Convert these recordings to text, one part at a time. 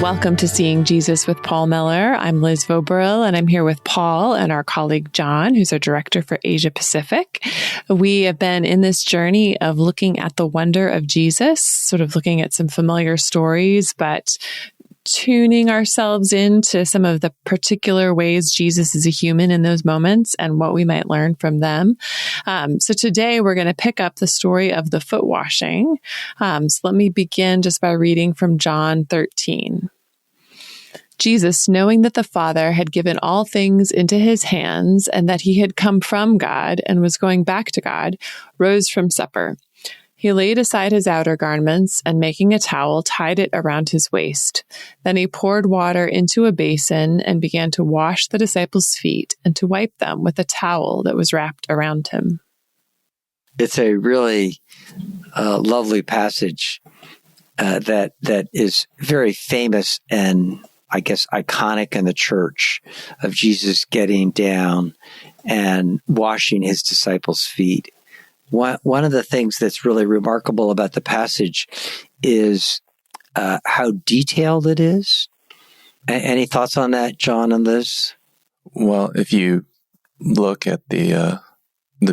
Welcome to Seeing Jesus with Paul Miller. I'm Liz Vobril, and I'm here with Paul and our colleague John, who's our director for Asia Pacific. We have been in this journey of looking at the wonder of Jesus, sort of looking at some familiar stories, but tuning ourselves into some of the particular ways Jesus is a human in those moments and what we might learn from them. So today we're going to pick up the story of the foot washing. So let me begin just by reading from John 13. Jesus, knowing that the Father had given all things into his hands and that he had come from God and was going back to God, rose from supper. He laid aside his outer garments and, making a towel, tied it around his waist. Then he poured water into a basin and began to wash the disciples' feet and to wipe them with a towel that was wrapped around him. It's a really lovely passage that is very famous and, I guess, iconic in the church, of Jesus getting down and washing his disciples' feet. One of the things that's really remarkable about the passage is how detailed it is. Any thoughts on that, John, on this? Well, if you look at the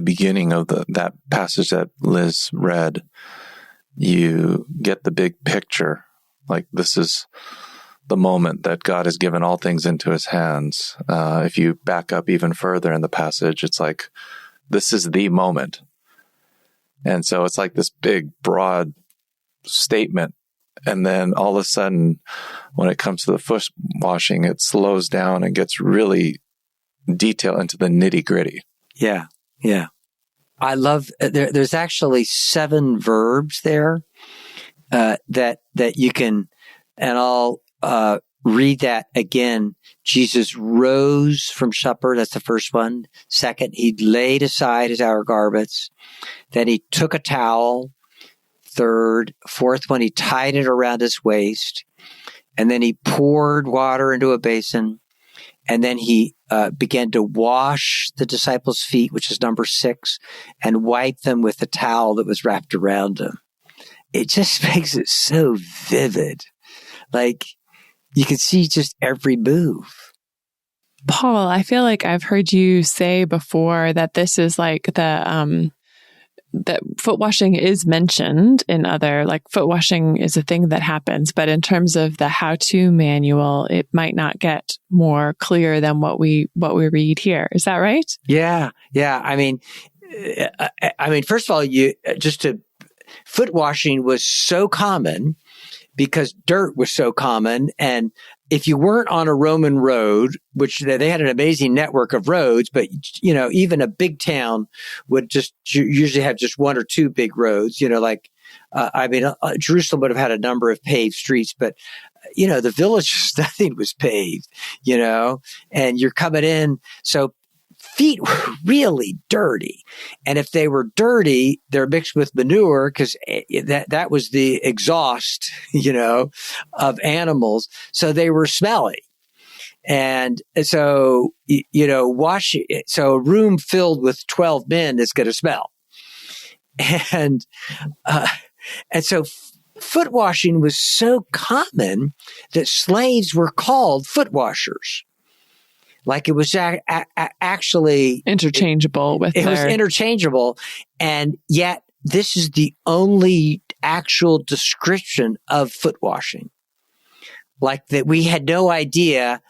beginning of that passage that Liz read, you get the big picture. Like, this is the moment that God has given all things into his hands. If you back up even further in the passage, it's like, this is the moment. And so it's like this big, broad statement. And then all of a sudden, when it comes to the foot washing, it slows down and gets really detailed into the nitty gritty. Yeah. I love, there's actually 7 verbs there that you can, and I'll read that again. Jesus rose from supper. That's the first one. Second, he laid aside his outer garments. Then he took a towel. Third, fourth one, he tied it around his waist. And then he poured water into a basin. And then he began to wash the disciples' feet, which is number 6, and wipe them with the towel that was wrapped around him. It just makes it so vivid. Like, you can see just every move. Paul, I feel like I've heard you say before that this is like that foot washing is mentioned in other, like, foot washing is a thing that happens, but in terms of the how-to manual, it might not get more clear than what we read here. Is that right? Yeah. I mean, first of all, foot washing was so common because dirt was so common. And if you weren't on a Roman road, which they had an amazing network of roads, but, even a big town would just usually have just 1 or 2 big roads, Jerusalem would have had a number of paved streets, but, the village, nothing was paved, and you're coming in. So feet were really dirty. And if they were dirty, they're mixed with manure because that was the exhaust, of animals. So they were smelly. And so, so a room filled with 12 men is going to smell. And so foot washing was so common that slaves were called foot washers. Like, it was actually interchangeable with it was interchangeable. And yet this is the only actual description of foot washing. Like, that we had no idea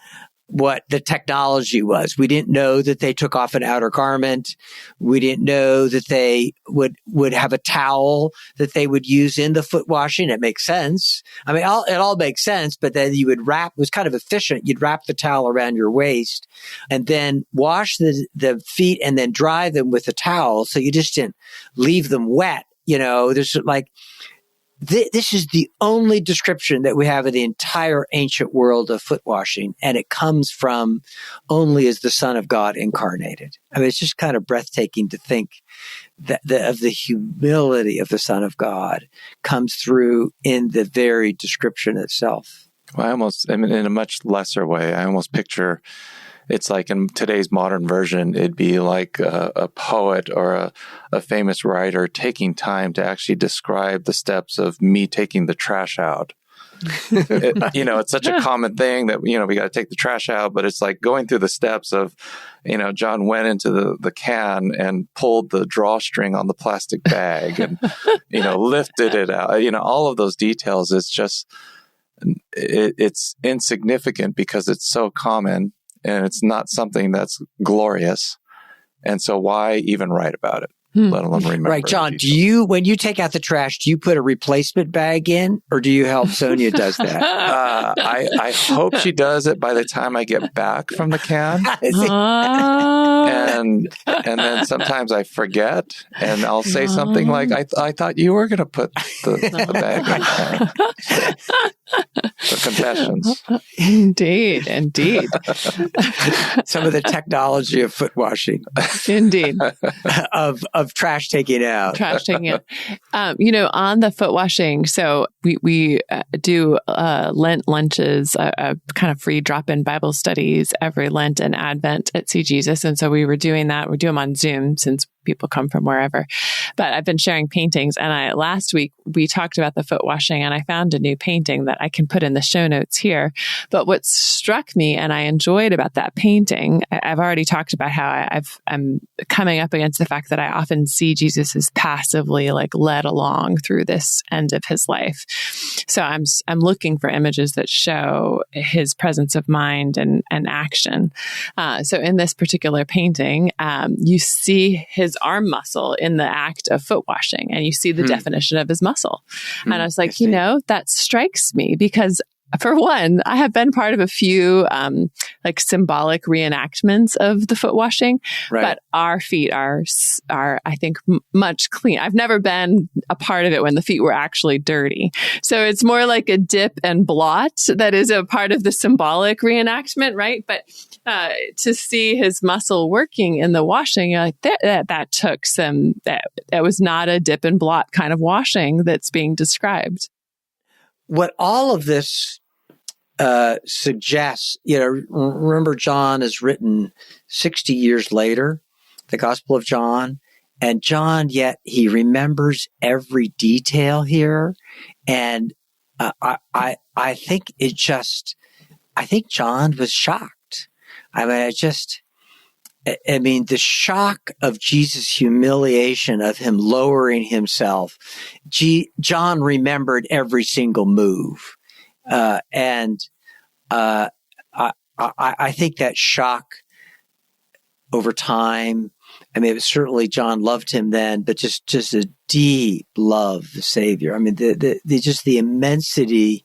what the technology was. We didn't know that they took off an outer garment. We didn't know that they would have a towel that they would use in the foot washing. It makes sense. I mean, it all makes sense, but then you would wrap, it was kind of efficient. You'd wrap the towel around your waist and then wash the feet and then dry them with a towel. So you just didn't leave them wet. There's like, this is the only description that we have of the entire ancient world of foot washing, and it comes from only as the Son of God incarnated. I mean, it's just kind of breathtaking to think that of the humility of the Son of God comes through in the very description itself. Well, in a much lesser way, I almost picture it's like in today's modern version, it'd be like a poet or a famous writer taking time to actually describe the steps of me taking the trash out. It's such a common thing that, we got to take the trash out, but it's like going through the steps of, John went into the can and pulled the drawstring on the plastic bag and, lifted it out, all of those details. It's just, it's insignificant because it's so common and it's not something that's glorious. And so why even write about it? Let alone remember. Right, John, when you take out the trash, do you put a replacement bag in or do you help Sonia does that? I hope she does it by the time I get back from the can. And then sometimes I forget and I'll say something like, I thought you were going to put the bag in there. So confessions. Indeed. Some of the technology of foot washing. Indeed. of trash taking out. On the foot washing, so we do Lent lunches, kind of free drop-in Bible studies every Lent and Advent at seeJesus. And so we were doing that. We do them on Zoom since people come from wherever. But I've been sharing paintings. And last week we talked about the foot washing and I found a new painting that I can put in the show notes here. But what struck me and I enjoyed about that painting, I've already talked about how I'm coming up against the fact that I often see Jesus as passively led along through this end of his life. So I'm looking for images that show his presence of mind and action. So in this particular painting, you see his arm muscle in the act of foot washing, and you see the definition of his muscle. And I was like, that strikes me because, for one, I have been part of a few symbolic reenactments of the foot washing, but our feet are I think much clean. I've never been a part of it when the feet were actually dirty. So it's more like a dip and blot that is a part of the symbolic reenactment, right? But to see his muscle working in the washing, you're like, that took some. That was not a dip and blot kind of washing that's being described. What all of this suggests, remember John is written 60 years later, the Gospel of John, and John, yet he remembers every detail here. And I think John was shocked. The shock of Jesus' humiliation, of him lowering himself. John remembered every single move. I think that shock over time, it was certainly John loved him then, but just a deep love of the Savior. The immensity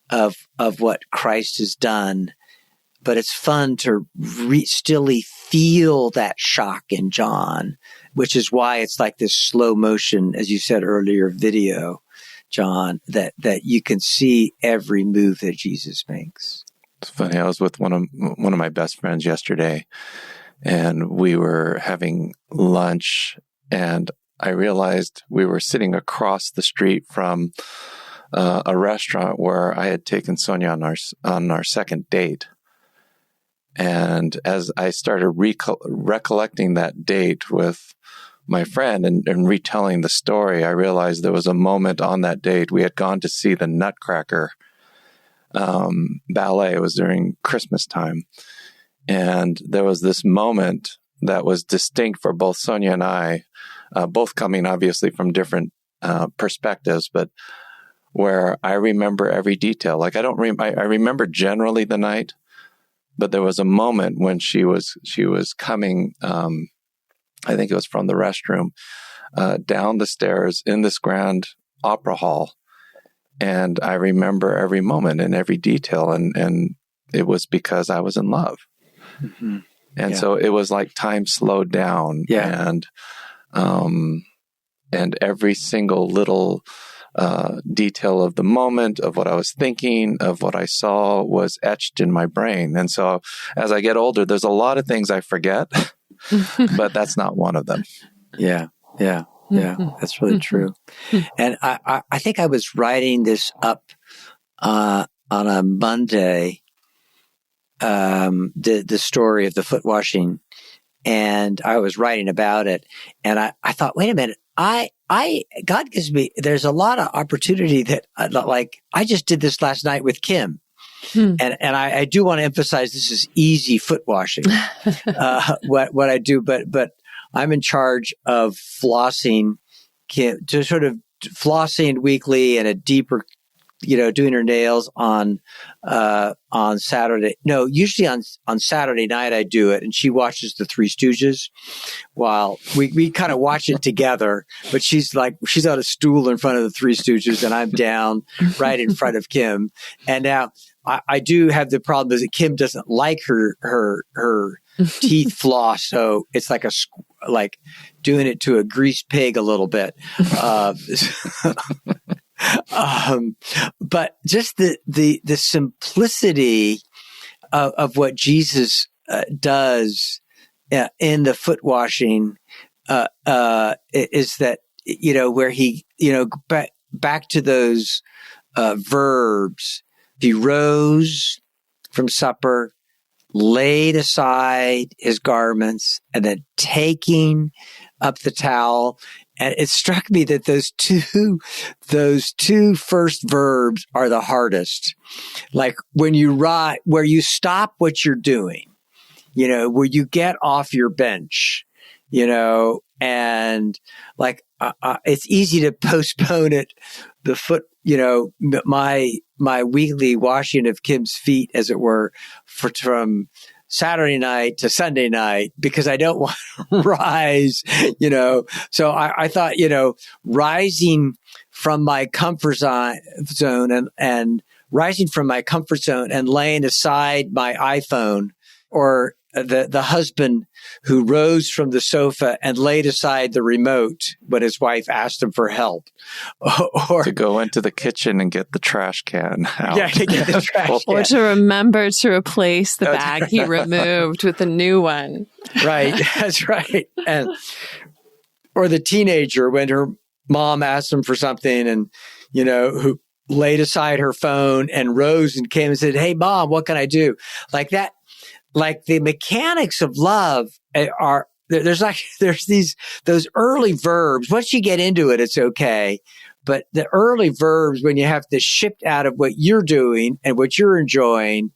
of what Christ has done. But it's fun to stilly feel that shock in John, which is why it's like this slow motion, as you said earlier, video, John, that you can see every move that Jesus makes. It's funny. I was with one of my best friends yesterday, and we were having lunch, and I realized we were sitting across the street from a restaurant where I had taken Sonia on our second date. And as I started recollecting that date with my friend and retelling the story, I realized there was a moment on that date. We had gone to see the Nutcracker ballet. It was during Christmas time. And there was this moment that was distinct for both Sonia and I, both coming obviously from different perspectives, but where I remember every detail. I remember generally the night, but there was a moment when she was coming, I think it was from the restroom, down the stairs in this grand opera hall. And I remember every moment and every detail. And it was because I was in love. Mm-hmm. And so it was like time slowed down. Yeah. And every single little detail of the moment, of what I was thinking, of what I saw was etched in my brain. And so as I get older, there's a lot of things I forget, but that's not one of them. Yeah. That's really true. And I think I was writing this up on a Monday, the story of the foot washing, and I was writing about it. And I thought, wait a minute, God gives me, there's a lot of opportunity that I just did this last night with Kim. And I do want to emphasize this is easy foot washing, what I do, but I'm in charge of flossing Kim, to sort of flossing weekly and a deeper, doing her nails on Saturday. No, usually on Saturday night I do it, and she watches the Three Stooges while we kind of watch it together. But she's on a stool in front of the Three Stooges, and I'm down right in front of Kim. And now I do have the problem is that Kim doesn't like her teeth floss, so it's like doing it to a greased pig a little bit. But just the simplicity of what Jesus does in the foot washing is that, where he, back to those verbs. He rose from supper, laid aside his garments, and then taking up the towel. And it struck me that those two first verbs are the hardest. Like when you where you stop what you're doing, where you get off your bench, and it's easy to postpone it. The foot, my weekly washing of Kim's feet, as it were, from Saturday night to Sunday night, because I don't want to rise, So I thought, rising from my comfort zone and rising from my comfort zone and laying aside my iPhone, or the husband who rose from the sofa and laid aside the remote when his wife asked him for help, or to go into the kitchen and get the trash can out. Yeah, to get the trash can. Or to remember to replace the bag he removed with a new one. Right, that's right. Or the teenager when her mom asked him for something, and who laid aside her phone and rose and came and said, "Hey, Mom, what can I do?" Like that. Like the mechanics of love are those early verbs. Once you get into it, it's okay. But the early verbs, when you have to shift out of what you're doing and what you're enjoying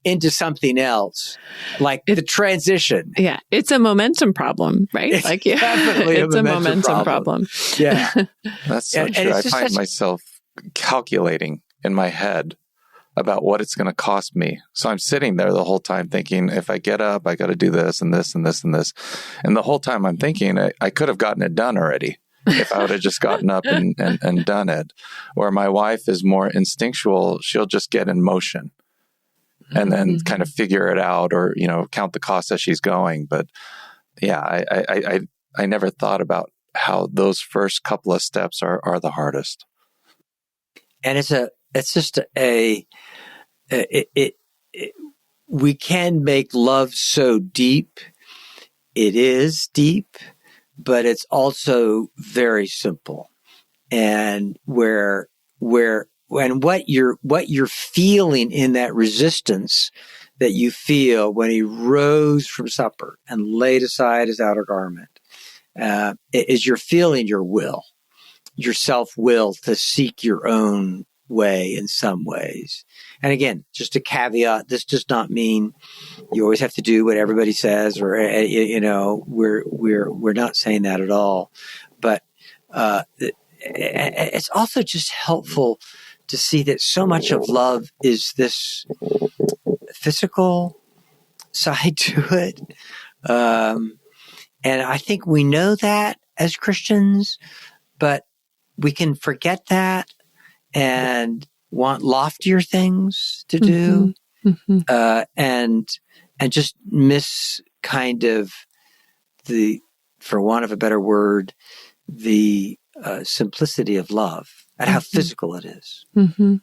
into something else, like the transition. Yeah. It's a momentum problem, right? It's definitely it's a momentum problem. Yeah. That's so And true. I find myself calculating in my head about what it's going to cost me. So I'm sitting there the whole time thinking, if I get up, I got to do this and this and this and this. And the whole time I'm thinking, I could have gotten it done already if I would have just gotten up and done it. Where my wife is more instinctual, she'll just get in motion and then kind of figure it out, or, count the cost as she's going. But yeah, I never thought about how those first couple of steps are the hardest. And it's just we can make love so deep. It is deep, but it's also very simple. And where what you're feeling in that resistance that you feel when he rose from supper and laid aside his outer garment, is you're feeling your will, your self-will to seek your own way in some ways. And again, just a caveat, this does not mean you always have to do what everybody says, or we're not saying that at all. But it's also just helpful to see that so much of love is this physical side to it. And I think we know that as Christians, but we can forget that and want loftier things to do, and just miss kind of for want of a better word, the simplicity of love and how physical it is. One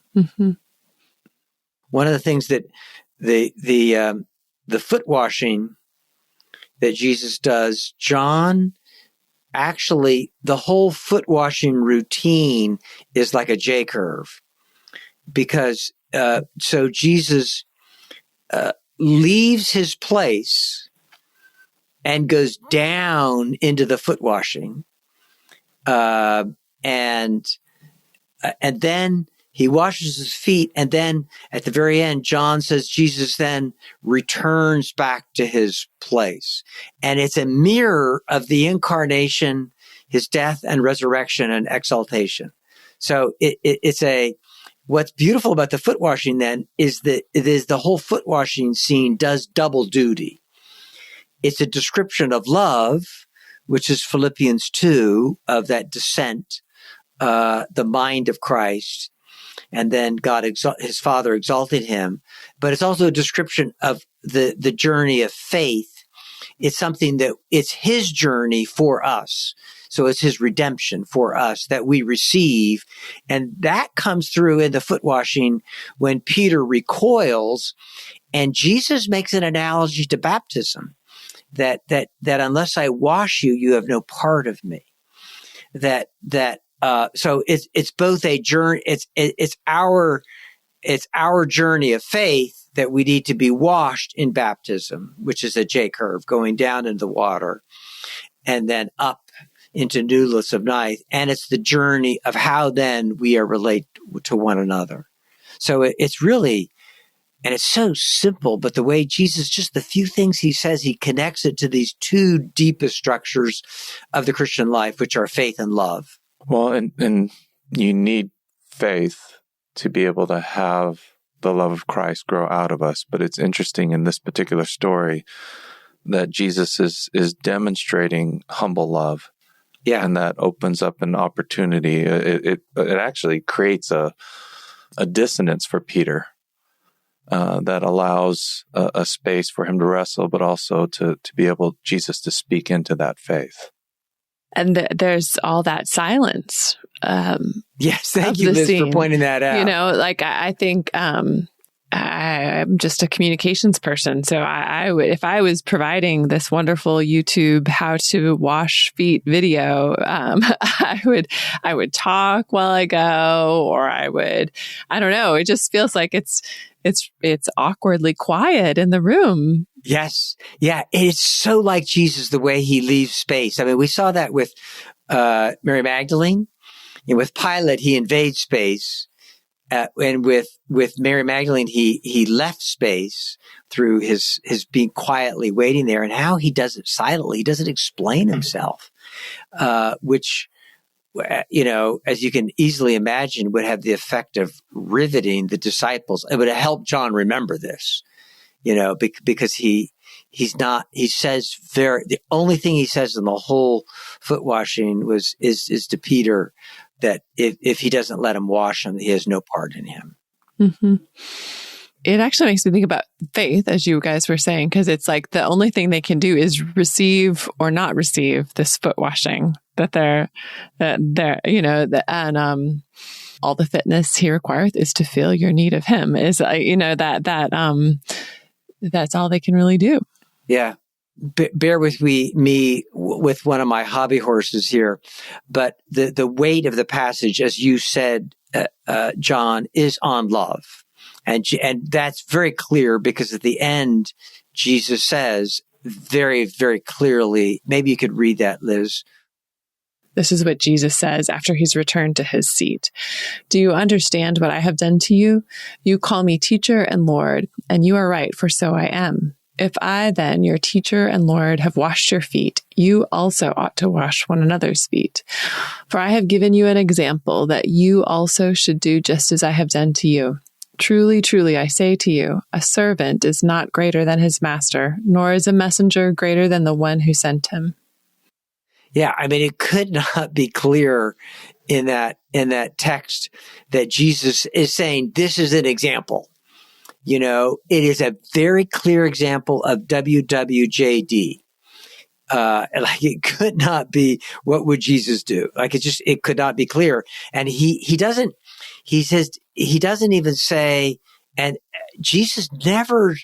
of the things that the foot washing that Jesus does, John. Actually, the whole foot washing routine is like a J curve, because so Jesus leaves his place and goes down into the foot washing, and then he washes his feet. And then at the very end, John says Jesus then returns back to his place. And it's a mirror of the incarnation, his death and resurrection and exaltation. So what's beautiful about the foot washing then is that the whole foot washing scene does double duty. It's a description of love, which is Philippians 2, of that descent, the mind of Christ, and then God, his Father exalted him. But it's also a description of the journey of faith. It's something that it's his journey for us. So it's his redemption for us that we receive. And that comes through in the foot washing when Peter recoils, and Jesus makes an analogy to baptism, that unless I wash you, you have no part of me. So it's both a journey. It's our journey of faith that we need to be washed in baptism, which is a J curve going down into the water and then up into newness of life. And it's the journey of how then we are related to one another. So it's really, and it's so simple, but the way Jesus, just the few things he says, he connects it to these two deepest structures of the Christian life, which are faith and love. Well, and you need faith to be able to have the love of Christ grow out of us. But it's interesting in this particular story that Jesus is demonstrating humble love. Yeah. And that opens up an opportunity. It actually creates a dissonance for Peter that allows a space for him to wrestle, but also to be able, Jesus to speak into that faith. And there's all that silence. Yes, thank you, Liz, for pointing that out. You know, like I think I'm just a communications person. So I would, if I was providing this wonderful YouTube how to wash feet video, I would talk while I go, or I don't know. It just feels like it's awkwardly quiet in the room. Yes. Yeah. It's so like Jesus, the way he leaves space. I mean, we saw that with Mary Magdalene, and with Pilate, he invades space. And with Mary Magdalene, he left space through his being quietly waiting there, and how he does it silently. He doesn't explain himself, which, you know, as you can easily imagine, would have the effect of riveting the disciples. It would have helped John remember this, you know, because the only thing he says in the whole foot washing is to Peter, that if he doesn't let him wash him, he has no part in him. Mm-hmm. It actually makes me think about faith, as you guys were saying, because it's like the only thing they can do is receive or not receive this foot washing that they're you know, and all the fitness he requires is to feel your need of him. Is you know, that's all they can really do. Yeah. Bear with me with one of my hobby horses here, but the weight of the passage, as you said, John, is on love, and that's very clear, because at the end, Jesus says very, very clearly. Maybe you could read that, Liz. This is what Jesus says after he's returned to his seat. Do you understand what I have done to you? You call me teacher and Lord, and you are right, for so I am. If I, then, your teacher and Lord, have washed your feet, you also ought to wash one another's feet. For I have given you an example that you also should do just as I have done to you. Truly, truly, I say to you, a servant is not greater than his master, nor is a messenger greater than the one who sent him. Yeah, I mean, it could not be clearer in that text that Jesus is saying this is an example. You know, it is a very clear example of WWJD. Like, it could not be, what would Jesus do? Like, it could not be clear. And he doesn't even say, and Jesus never,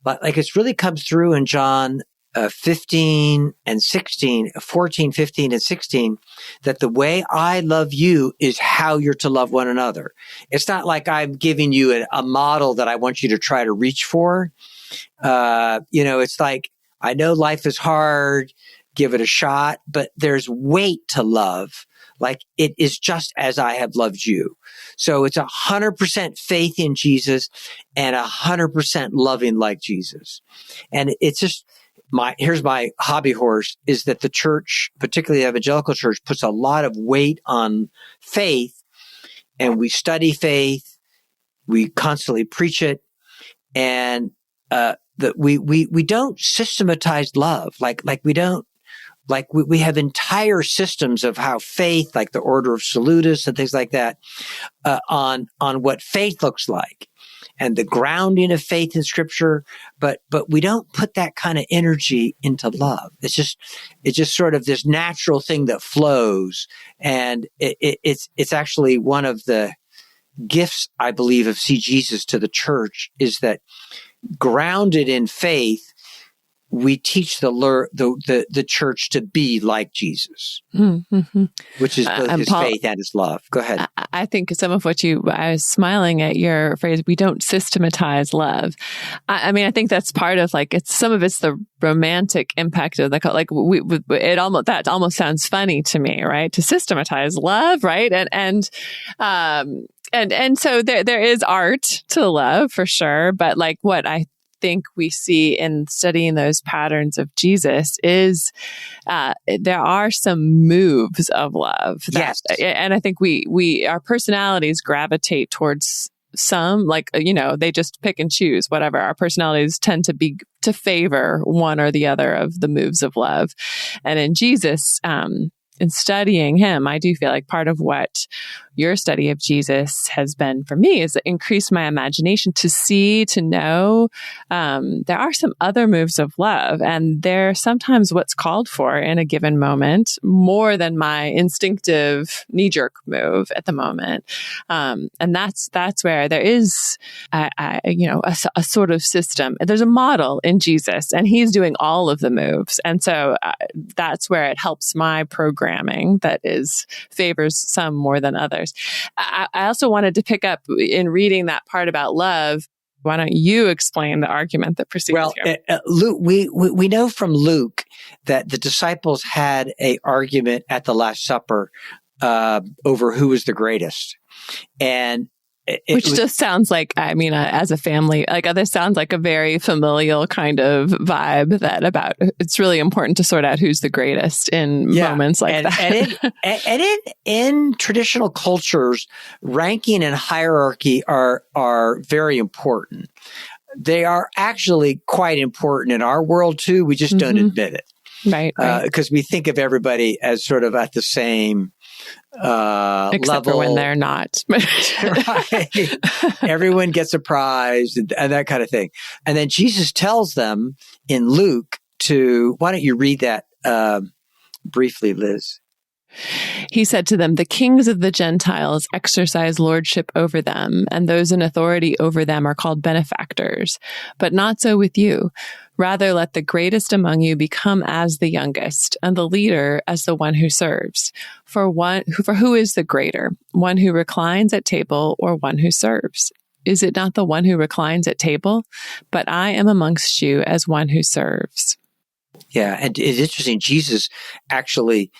like, it's really comes through in John 14, 15, and 16, that the way I love you is how you're to love one another. It's not like I'm giving you a model that I want you to try to reach for. You know, it's like, I know life is hard, give it a shot, but there's weight to love. like it is just as I have loved you. So it's 100% faith in Jesus and 100% loving like Jesus. And it's just here's my hobby horse is that the church, particularly the evangelical church, puts a lot of weight on faith, and we study faith. We constantly preach it, and we don't systematize love. We have entire systems of how faith, like the order of salutis and things like that, on what faith looks like, and the grounding of faith in Scripture. But we don't put that kind of energy into love. It's just sort of this natural thing that flows, and it's actually one of the gifts, I believe, of seeJesus to the church, is that grounded in faith, we teach the church to be like Jesus, which is both his Paul, faith and his love. Go ahead. I think some of I was smiling at your phrase, we don't systematize love. I mean, I think that's part of some of it's the romantic impact of that almost sounds funny to me, right? To systematize love, right? And so there is art to love for sure. But what I think we see in studying those patterns of Jesus is there are some moves of love. Yes. And I think our personalities gravitate towards some, they just pick and choose whatever. Our personalities tend to favor one or the other of the moves of love. And in Jesus, in studying him, I do feel like part of what your study of Jesus has been for me is to increase my imagination to see, to know there are some other moves of love, and they're sometimes what's called for in a given moment more than my instinctive knee-jerk move at the moment. And that's where there is a sort of system. There's a model in Jesus, and he's doing all of the moves. And so that's where it helps my programming that favors some more than others. I also wanted to pick up in reading that part about love. Why don't you explain the argument that precedes here? Luke, we know from Luke that the disciples had an argument at the Last Supper over who was the greatest, and which just sounds like, as a family, this sounds like a very familial kind of vibe it's really important to sort out who's the greatest in moments like that. And in traditional cultures, ranking and hierarchy are very important. They are actually quite important in our world too. We just don't admit it. Right. Because we think of everybody as sort of at the same except level. For when they're not. Right. Everyone gets a prize and that kind of thing. And then Jesus tells them in Luke why don't you read that briefly, Liz? He said to them, "The kings of the Gentiles exercise lordship over them, and those in authority over them are called benefactors. But not so with you. Rather, let the greatest among you become as the youngest, and the leader as the one who serves. For who is the greater, one who reclines at table or one who serves? Is it not the one who reclines at table? But I am amongst you as one who serves." Yeah, and it's interesting. Jesus actually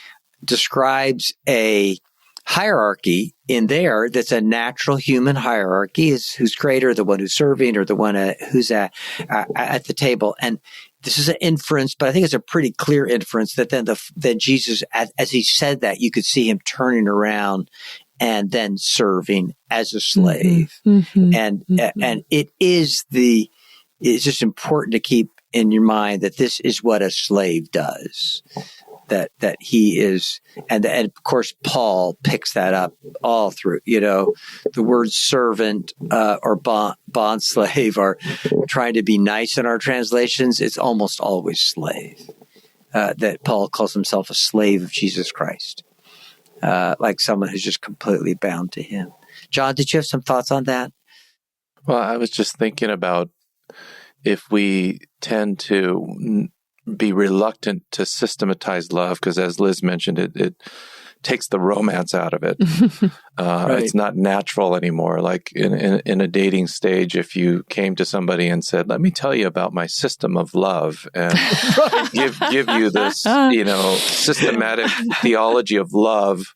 describes a hierarchy in there that's a natural human hierarchy, is who's greater, the one who's serving or the one who's at the table. And this is an inference, but I think it's a pretty clear inference that then Jesus, as he said that, you could see him turning around and then serving as a slave. And it's just important to keep in your mind that this is what a slave does. That he is, and of course Paul picks that up all through. The word servant or bond slave are trying to be nice in our translations. It's almost always slave. That Paul calls himself a slave of Jesus Christ, like someone who's just completely bound to him. John, did you have some thoughts on that? Well, I was just thinking about if we tend to be reluctant to systematize love, because as Liz mentioned, it takes the romance out of it. Right. It's not natural anymore. Like in a dating stage, if you came to somebody and said, "Let me tell you about my system of love," and give you this, systematic theology of love,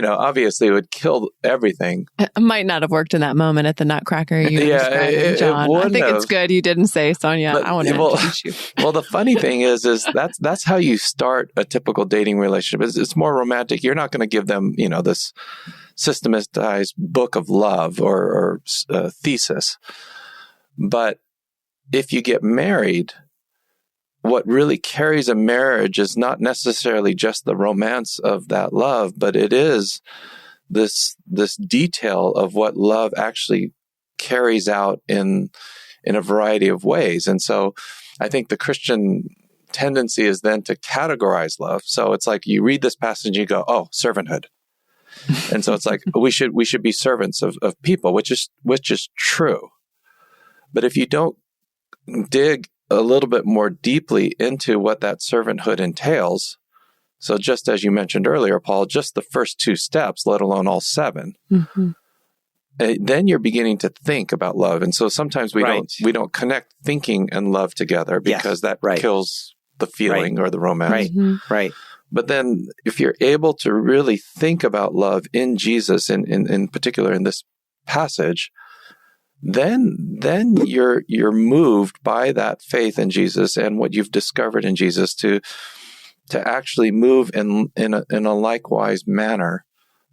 obviously it would kill everything. It might not have worked in that moment at the Nutcracker you were describing, John. I think it's good you didn't say, Sonia, I want to introduce you. Well, the funny thing is that's how you start a typical dating relationship. It's more romantic. You're not going to give them, this systematized book of love or thesis. But if you get married, what really carries a marriage is not necessarily just the romance of that love, but it is this detail of what love actually carries out in a variety of ways. And so I think the Christian tendency is then to categorize love. So it's like you read this passage and you go, oh, servanthood. And so it's like we should be servants of people, which is true. But if you don't dig a little bit more deeply into what that servanthood entails, so just as you mentioned earlier, Paul, just the first 2 steps, let alone all 7, then you're beginning to think about love. And so sometimes we don't connect thinking and love together because that kills the feeling or the romance. Right. But then if you're able to really think about love in Jesus, in particular in this passage, then you're moved by that faith in Jesus and what you've discovered in Jesus to actually move in a likewise manner,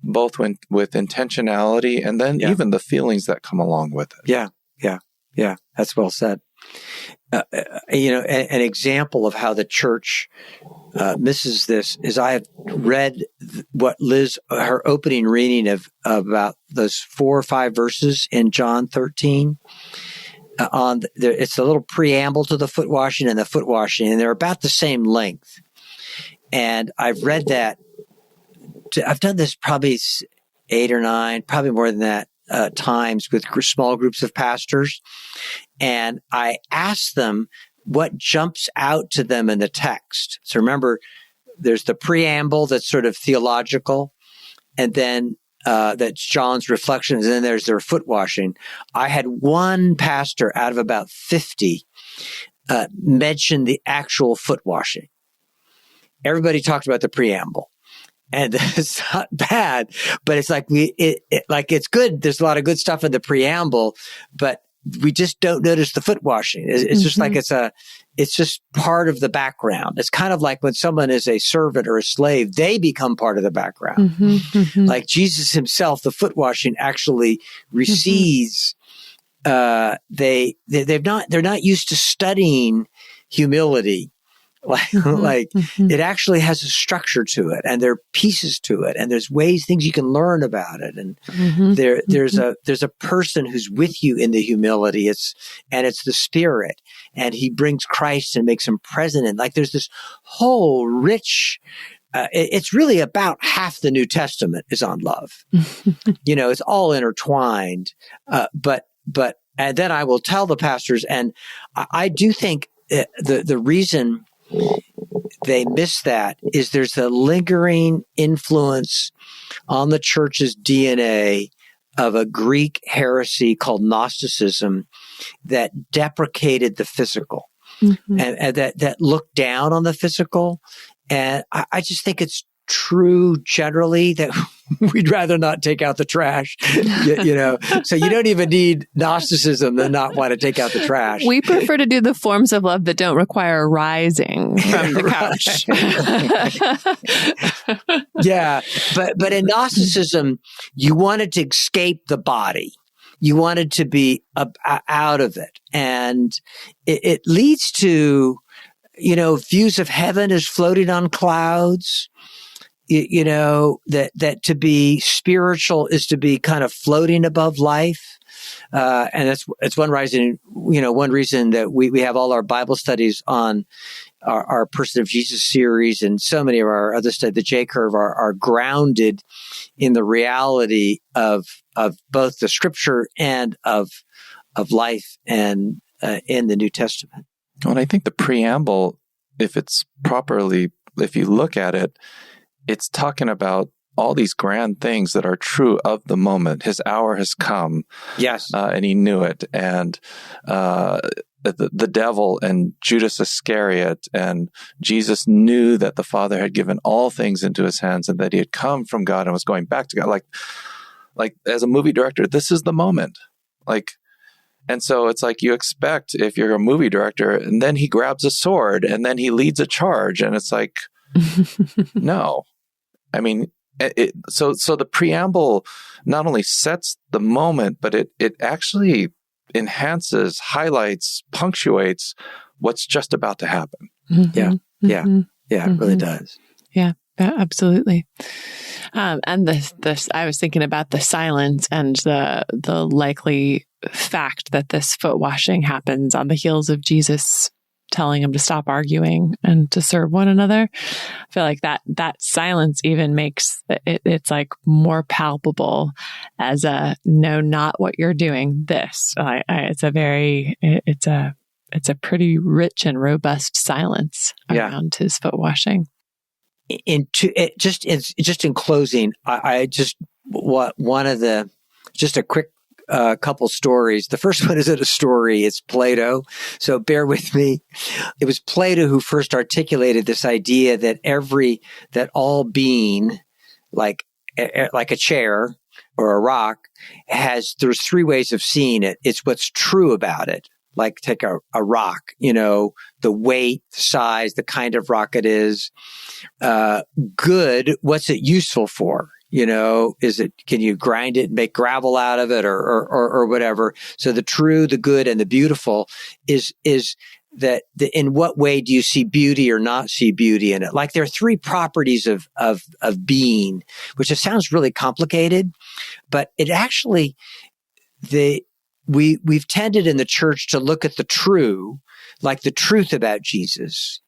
both with intentionality and then even the feelings that come along with it. Yeah. That's well said. An example of how the church misses this is I have read what Liz, her opening reading of about those 4 or 5 verses in John 13. It's a little preamble to the foot washing and the foot washing, and they're about the same length. And I've read that. I've done this probably 8 or 9, probably more than that, times with small groups of pastors. And I ask them what jumps out to them in the text. So remember, there's the preamble that's sort of theological, and then that's John's reflections, and then there's their foot washing. I had one pastor out of about 50 mention the actual foot washing. Everybody talked about the preamble. And it's not bad, but it's like it's good. There's a lot of good stuff in the preamble, but we just don't notice the foot washing. It's just like it's just part of the background. It's kind of like when someone is a servant or a slave, they become part of the background. Like Jesus himself, the foot washing actually recedes. They're not used to studying humility. It actually has a structure to it, and there are pieces to it, and there's things you can learn about it. And there's a person who's with you in the humility. It's the Spirit, and he brings Christ and makes him present. And there's this whole rich, it's really about half the New Testament is on love. It's all intertwined. But and then I will tell the pastors, and I do think the reason they miss that is there's a lingering influence on the church's DNA of a Greek heresy called Gnosticism that deprecated the physical and that looked down on the physical. And I just think it's true generally that we'd rather not take out the trash, so you don't even need Gnosticism to not want to take out the trash. We prefer to do the forms of love that don't require rising from the couch. But in Gnosticism, you wanted to escape the body. You wanted to be out of it. And it leads to, views of heaven as floating on clouds. That to be spiritual is to be kind of floating above life. And it's one reason that we have all our Bible studies on our Person of Jesus series, and so many of our other studies, the J Curve, are grounded in the reality of both the Scripture and of life and in the New Testament. Well, and I think the preamble, if you look at it, it's talking about all these grand things that are true of the moment. His hour has come. Yes. And he knew it. And the devil and Judas Iscariot and Jesus knew that the Father had given all things into his hands and that he had come from God and was going back to God. Like as a movie director, this is the moment. And so it's like you expect if you're a movie director, and then he grabs a sword and then he leads a charge, and it's like, no. I mean, so the preamble not only sets the moment, but it actually enhances, highlights, punctuates what's just about to happen. Mm-hmm. Yeah, it really does. Yeah, absolutely. And this, I was thinking about the silence and the likely fact that this foot washing happens on the heels of Jesus telling him to stop arguing and to serve one another. I feel like that silence even makes it's like more palpable as a no, not what you're doing. This it's a pretty rich and robust silence around his foot washing. Just in closing, I just a quick couple stories. The first one isn't a story; it's Plato. So bear with me. It was Plato who first articulated this idea that all being, like a chair or a rock, there's three ways of seeing it. It's what's true about it. Like take a rock, the weight, the size, the kind of rock it is. Good, what's it useful for? Can you grind it and make gravel out of it or whatever? So the true, the good, and the beautiful is that in what way do you see beauty or not see beauty in it? Like there are three properties of being, which sounds really complicated, but it actually, we've tended in the church to look at the true, like the truth about Jesus.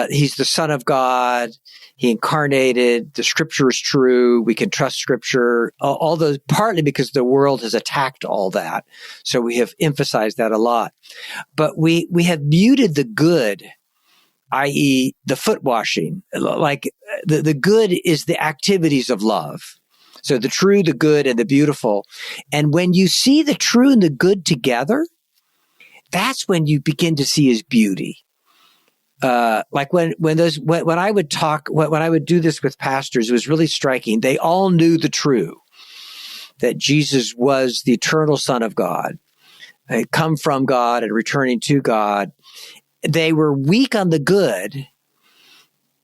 He's the Son of God. He incarnated. The Scripture is true. We can trust Scripture. All those, partly because the world has attacked all that. So we have emphasized that a lot. But we have muted the good, i.e. the foot washing. Like the good is the activities of love. So the true, the good, and the beautiful. And when you see the true and the good together, that's when you begin to see his beauty. Like when I would do this with pastors, it was really striking. They all knew the true, that Jesus was the eternal Son of God, had come from God and returning to God. They were weak on the good,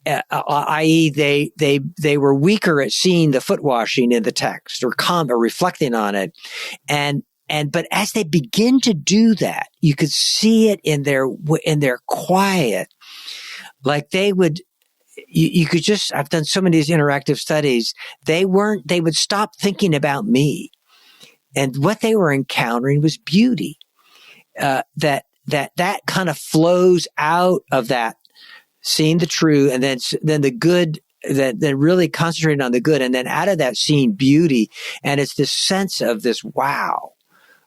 i.e. they were weaker at seeing the foot washing in the text or reflecting on it. But as they begin to do that, you could see it in their quiet. Like they would, you could just, I've done so many of these interactive studies. They would stop thinking about me. And what they were encountering was beauty. That kind of flows out of that, seeing the true, and then the good, then really concentrating on the good. And then out of that, seeing beauty. And it's this sense of this wow.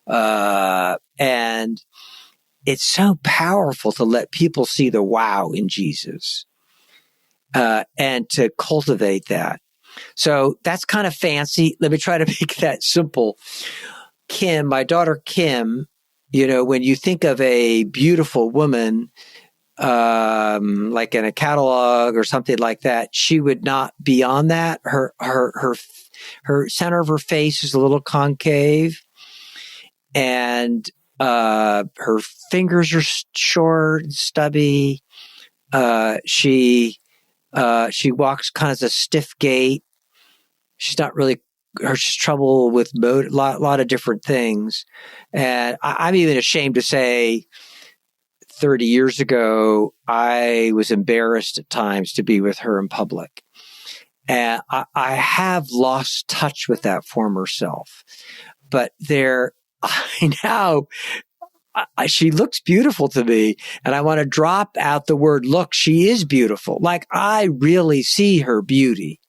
And it's so powerful to let people see the wow in Jesus, and to cultivate that. So that's kind of fancy. Let me try to make that simple. Kim, my daughter Kim, when you think of a beautiful woman, like in a catalog or something like that, she would not be on that. Her center of her face is a little concave. And her fingers are short and stubby. She walks kind of a stiff gait. She's not really, she's trouble with a lot of different things. And I'm even ashamed to say 30 years ago, I was embarrassed at times to be with her in public. And I have lost touch with that former self. But she looks beautiful to me, and I want to drop out the word look. She is beautiful. Like I really see her beauty.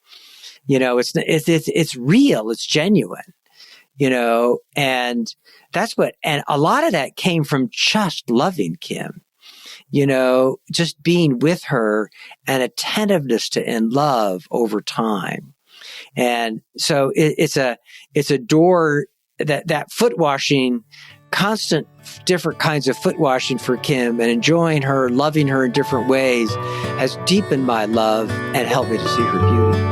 It's real. It's genuine. And and a lot of that came from just loving Kim. Just being with her and attentiveness to and love over time. And so it's a door that foot washing, constant different kinds of foot washing for Kim and enjoying her, loving her in different ways has deepened my love and helped me to see her beauty.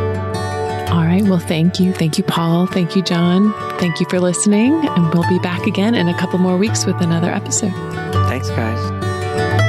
All right. Well, thank you. Thank you, Paul. Thank you, John. Thank you for listening. And we'll be back again in a couple more weeks with another episode. Thanks, guys.